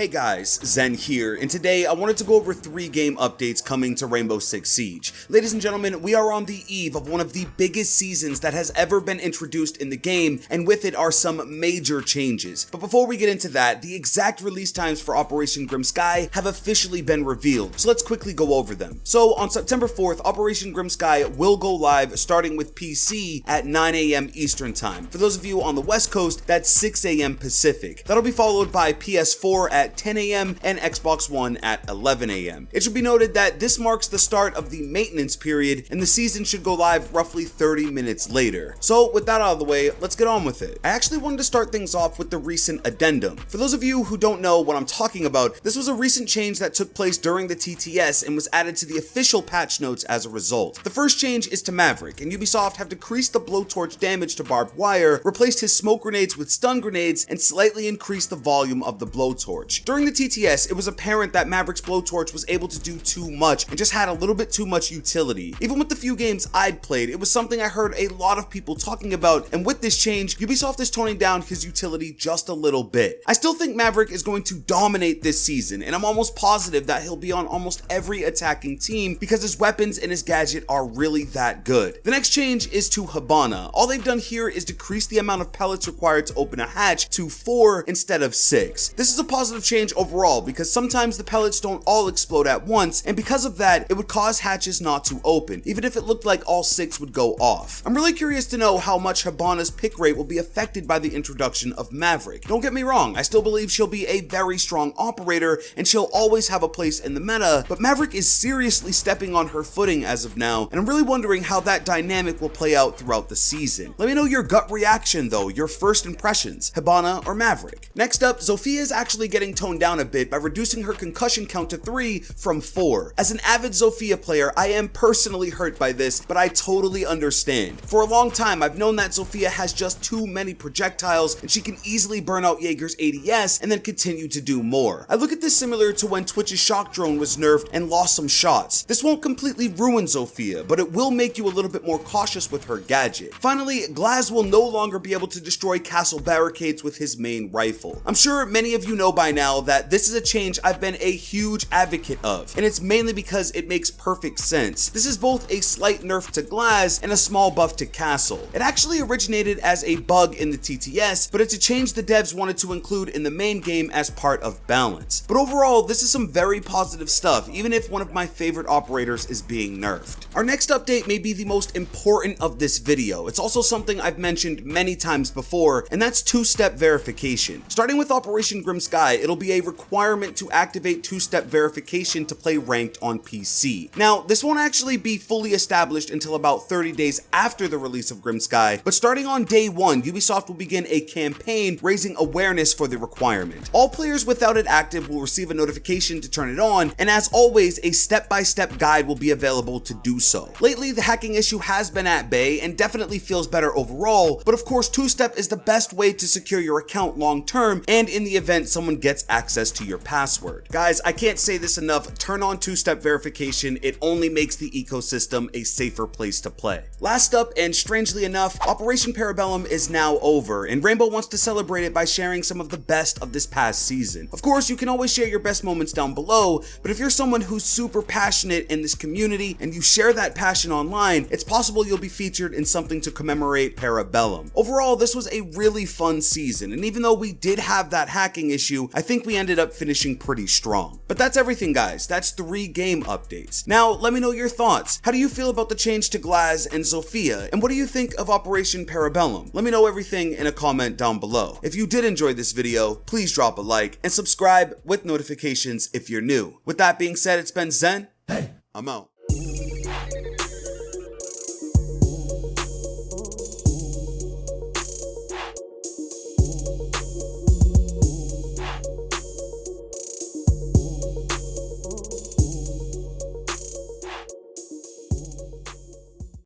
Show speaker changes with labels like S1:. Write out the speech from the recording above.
S1: Hey guys, Zen here, and today I wanted to go over 3 game updates coming to Rainbow Six Siege. Ladies and gentlemen, we are on the eve of one of the biggest seasons that has ever been introduced in the game, and with it are some major changes. But before we get into that, the exact release times for Operation Grim Sky have officially been revealed, so let's quickly go over them. So on September 4th, Operation Grim Sky will go live starting with PC at 9 AM Eastern Time. For those of you on the West Coast, that's 6 AM Pacific. That'll be followed by PS4 at 10 AM and Xbox One at 11 AM. It should be noted that this marks the start of the maintenance period, and the season should go live roughly 30 minutes later. So with that out of the way, let's get on with it. I actually wanted to start things off with the recent Addendum. For those of you who don't know what I'm talking about, this was a recent change that took place during the TTS and was added to the official patch notes as a result. The first change is to Maverick, and Ubisoft have decreased the blowtorch damage to barbed wire, replaced his smoke grenades with stun grenades, and slightly increased the volume of the blowtorch. During the TTS, it was apparent that Maverick's blowtorch was able to do too much and just had a little bit too much utility. Even with the few games I'd played, it was something I heard a lot of people talking about, and with this change, Ubisoft is toning down his utility just a little bit. I still think Maverick is going to dominate this season, and I'm almost positive that he'll be on almost every attacking team because his weapons and his gadget are really that good. The next change is to Hibana. All they've done here is decrease the amount of pellets required to open a hatch to 4 instead of 6. This is a positive change overall because sometimes the pellets don't all explode at once, and because of that, it would cause hatches not to open, even if it looked like all 6 would go off. I'm really curious to know how much Hibana's pick rate will be affected by the introduction of Maverick. Don't get me wrong, I still believe she'll be a very strong operator and she'll always have a place in the meta, but Maverick is seriously stepping on her footing as of now, and I'm really wondering how that dynamic will play out throughout the season. Let me know your gut reaction though, your first impressions, Hibana or Maverick. Next up, Zofia is actually getting toned down a bit by reducing her concussion count to 3 from 4. As an avid Zofia player, I am personally hurt by this, but I totally understand. For a long time, I've known that Zofia has just too many projectiles and she can easily burn out Jaeger's ADS and then continue to do more. I look at this similar to when Twitch's shock drone was nerfed and lost some shots. This won't completely ruin Zofia, but it will make you a little bit more cautious with her gadget. Finally, Glaz will no longer be able to destroy castle barricades with his main rifle. I'm sure many of you know by now that this is a change I've been a huge advocate of, and it's mainly because it makes perfect sense. This is both a slight nerf to Glaz and a small buff to Castle. It actually originated as a bug in the TTS, but it's a change the devs wanted to include in the main game as part of balance. But overall, this is some very positive stuff, even if one of my favorite operators is being nerfed. Our next update may be the most important of this video. It's also something I've mentioned many times before, and that's two-step verification. Starting with Operation Grim Sky, it'll be a requirement to activate two-step verification to play ranked on PC. Now, this won't actually be fully established until about 30 days after the release of Grim Sky, but starting on day 1, Ubisoft will begin a campaign raising awareness for the requirement. All players without it active will receive a notification to turn it on, and as always, a step-by-step guide will be available to do so. Lately, the hacking issue has been at bay and definitely feels better overall, but of course, two-step is the best way to secure your account long-term and in the event someone gets access to your password. Guys, I can't say this enough, turn on two-step verification. It only makes the ecosystem a safer place to play. Last up, and strangely enough, Operation Para Bellum is now over, and Rainbow wants to celebrate it by sharing some of the best of this past season. Of course, you can always share your best moments down below, but if you're someone who's super passionate in this community and you share that passion online, it's possible you'll be featured in something to commemorate Para Bellum. Overall, this was a really fun season, and even though we did have that hacking issue, I think we ended up finishing pretty strong. But that's everything, guys. That's 3 game updates. Now, let me know your thoughts. How do you feel about the change to Glaz and Zofia? And what do you think of Operation Para Bellum? Let me know everything in a comment down below. If you did enjoy this video, please drop a like and subscribe with notifications if you're new. With that being said, it's been Zen. Hey, I'm out.